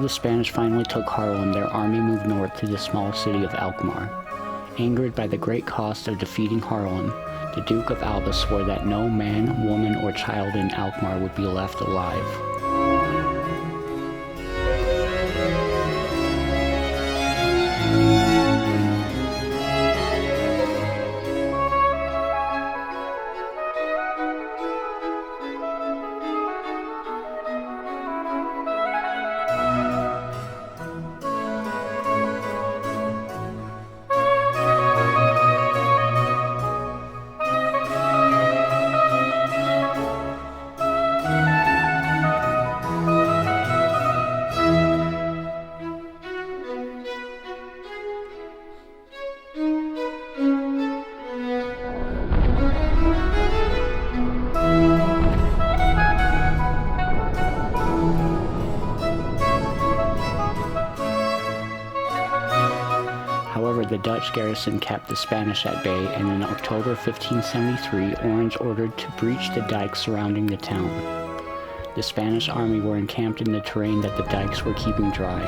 the Spanish finally took Haarlem, their army moved north to the small city of Alkmaar. Angered by the great cost of defeating Haarlem, the Duke of Alba swore that no man, woman, or child in Alkmaar would be left alive. However, the Dutch garrison kept the Spanish at bay, and in October 1573, Orange ordered to breach the dykes surrounding the town. The Spanish army were encamped in the terrain that the dykes were keeping dry.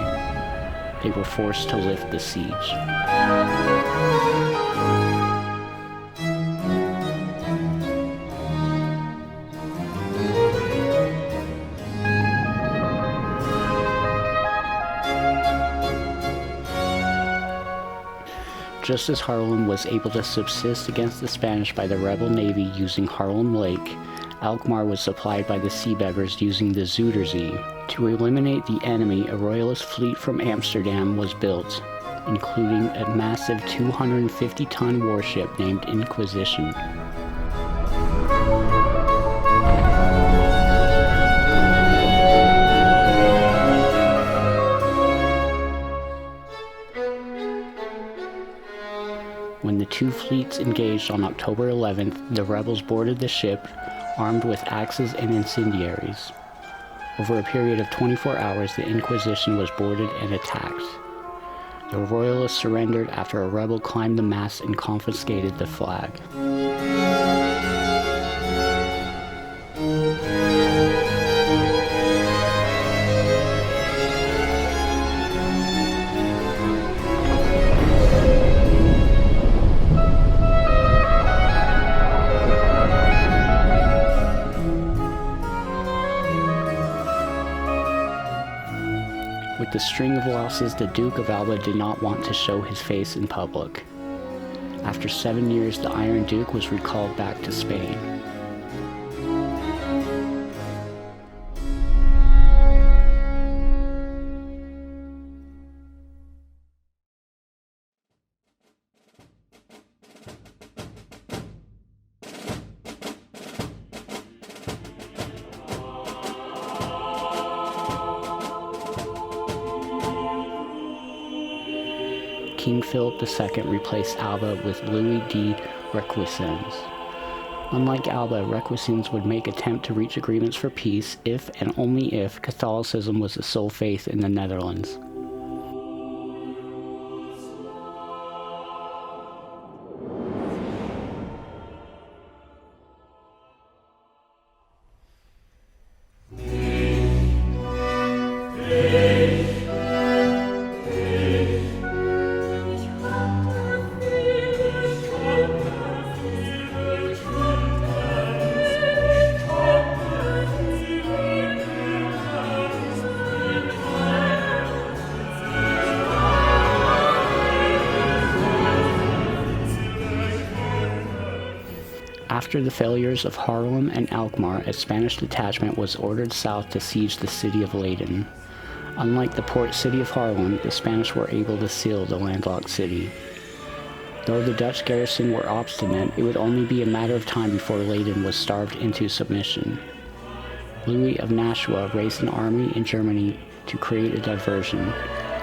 They were forced to lift the siege. Just as Haarlem was able to subsist against the Spanish by the rebel navy using Haarlem Lake, Alkmaar was supplied by the Sea Beggars using the Zuiderzee. To eliminate the enemy, a Royalist fleet from Amsterdam was built, including a massive 250-ton warship named Inquisition. When the two fleets engaged on October 11th, the rebels boarded the ship, armed with axes and incendiaries. Over a period of 24 hours, the Inquisition was boarded and attacked. The Royalists surrendered after a rebel climbed the mast and confiscated the flag. With the string of losses, the Duke of Alba did not want to show his face in public. After 7 years, the Iron Duke was recalled back to Spain. King Philip II replaced Alba with Louis de Requesens. Unlike Alba, Requesens would make attempt to reach agreements for peace if and only if Catholicism was the sole faith in the Netherlands. After the failures of Haarlem and Alkmaar, a Spanish detachment was ordered south to siege the city of Leiden. Unlike the port city of Haarlem, the Spanish were able to seal the landlocked city. Though the Dutch garrison were obstinate, it would only be a matter of time before Leiden was starved into submission. Louis of Nassau raised an army in Germany to create a diversion.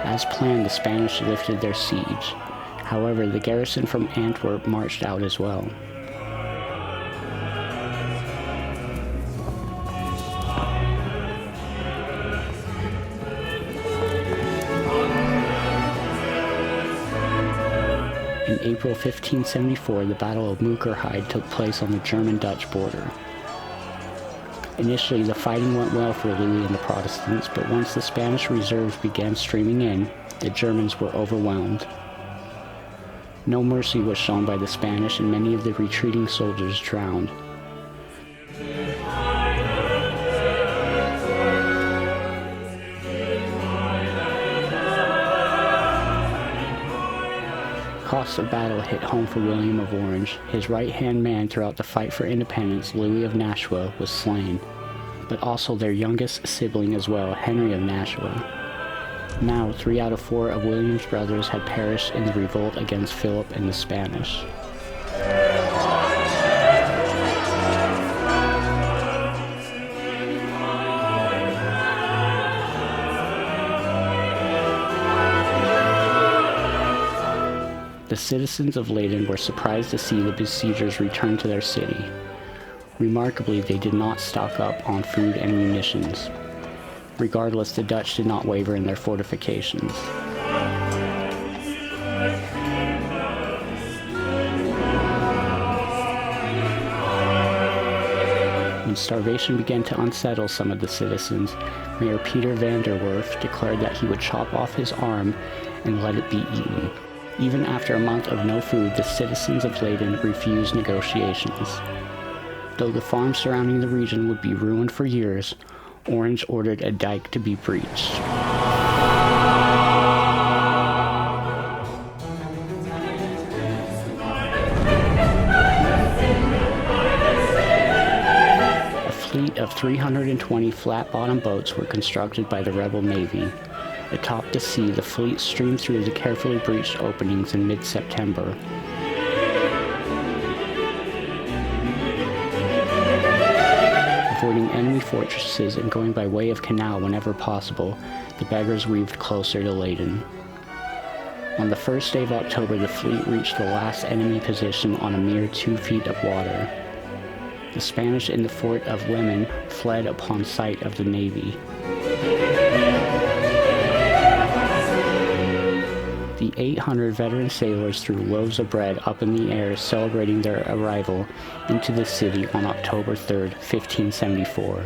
As planned, the Spanish lifted their siege. However, the garrison from Antwerp marched out as well. In April 1574, the Battle of Mokerheide took place on the German-Dutch border. Initially, the fighting went well for Louis and the Protestants, but once the Spanish reserves began streaming in, the Germans were overwhelmed. No mercy was shown by the Spanish, and many of the retreating soldiers drowned. Costs of battle hit home for William of Orange. His right-hand man throughout the fight for independence, Louis of Nashua, was slain, but also their youngest sibling as well, Henry of Nashua. Now, 3 out of 4 of William's brothers had perished in the revolt against Philip and the Spanish. The citizens of Leiden were surprised to see the besiegers return to their city. Remarkably, they did not stock up on food and munitions. Regardless, the Dutch did not waver in their fortifications. When starvation began to unsettle some of the citizens, Mayor Peter van der Werf declared that he would chop off his arm and let it be eaten. Even after a month of no food, the citizens of Leiden refused negotiations. Though the farms surrounding the region would be ruined for years, Orange ordered a dike to be breached. A fleet of 320 flat-bottom boats were constructed by the rebel navy. Atop the sea, the fleet streamed through the carefully breached openings in mid-September. Avoiding enemy fortresses and going by way of canal whenever possible, the beggars weaved closer to Leiden. On the first day of October, the fleet reached the last enemy position on a mere 2 feet of water. The Spanish in the fort of Lemmen fled upon sight of the navy. The 800 veteran sailors threw loaves of bread up in the air, celebrating their arrival into the city on October 3, 1574.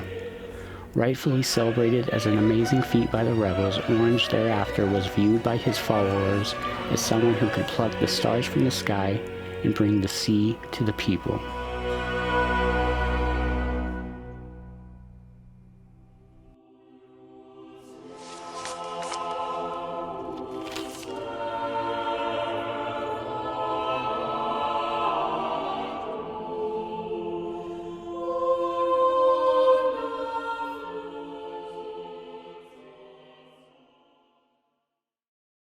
Rightfully celebrated as an amazing feat by the rebels, Orange thereafter was viewed by his followers as someone who could pluck the stars from the sky and bring the sea to the people.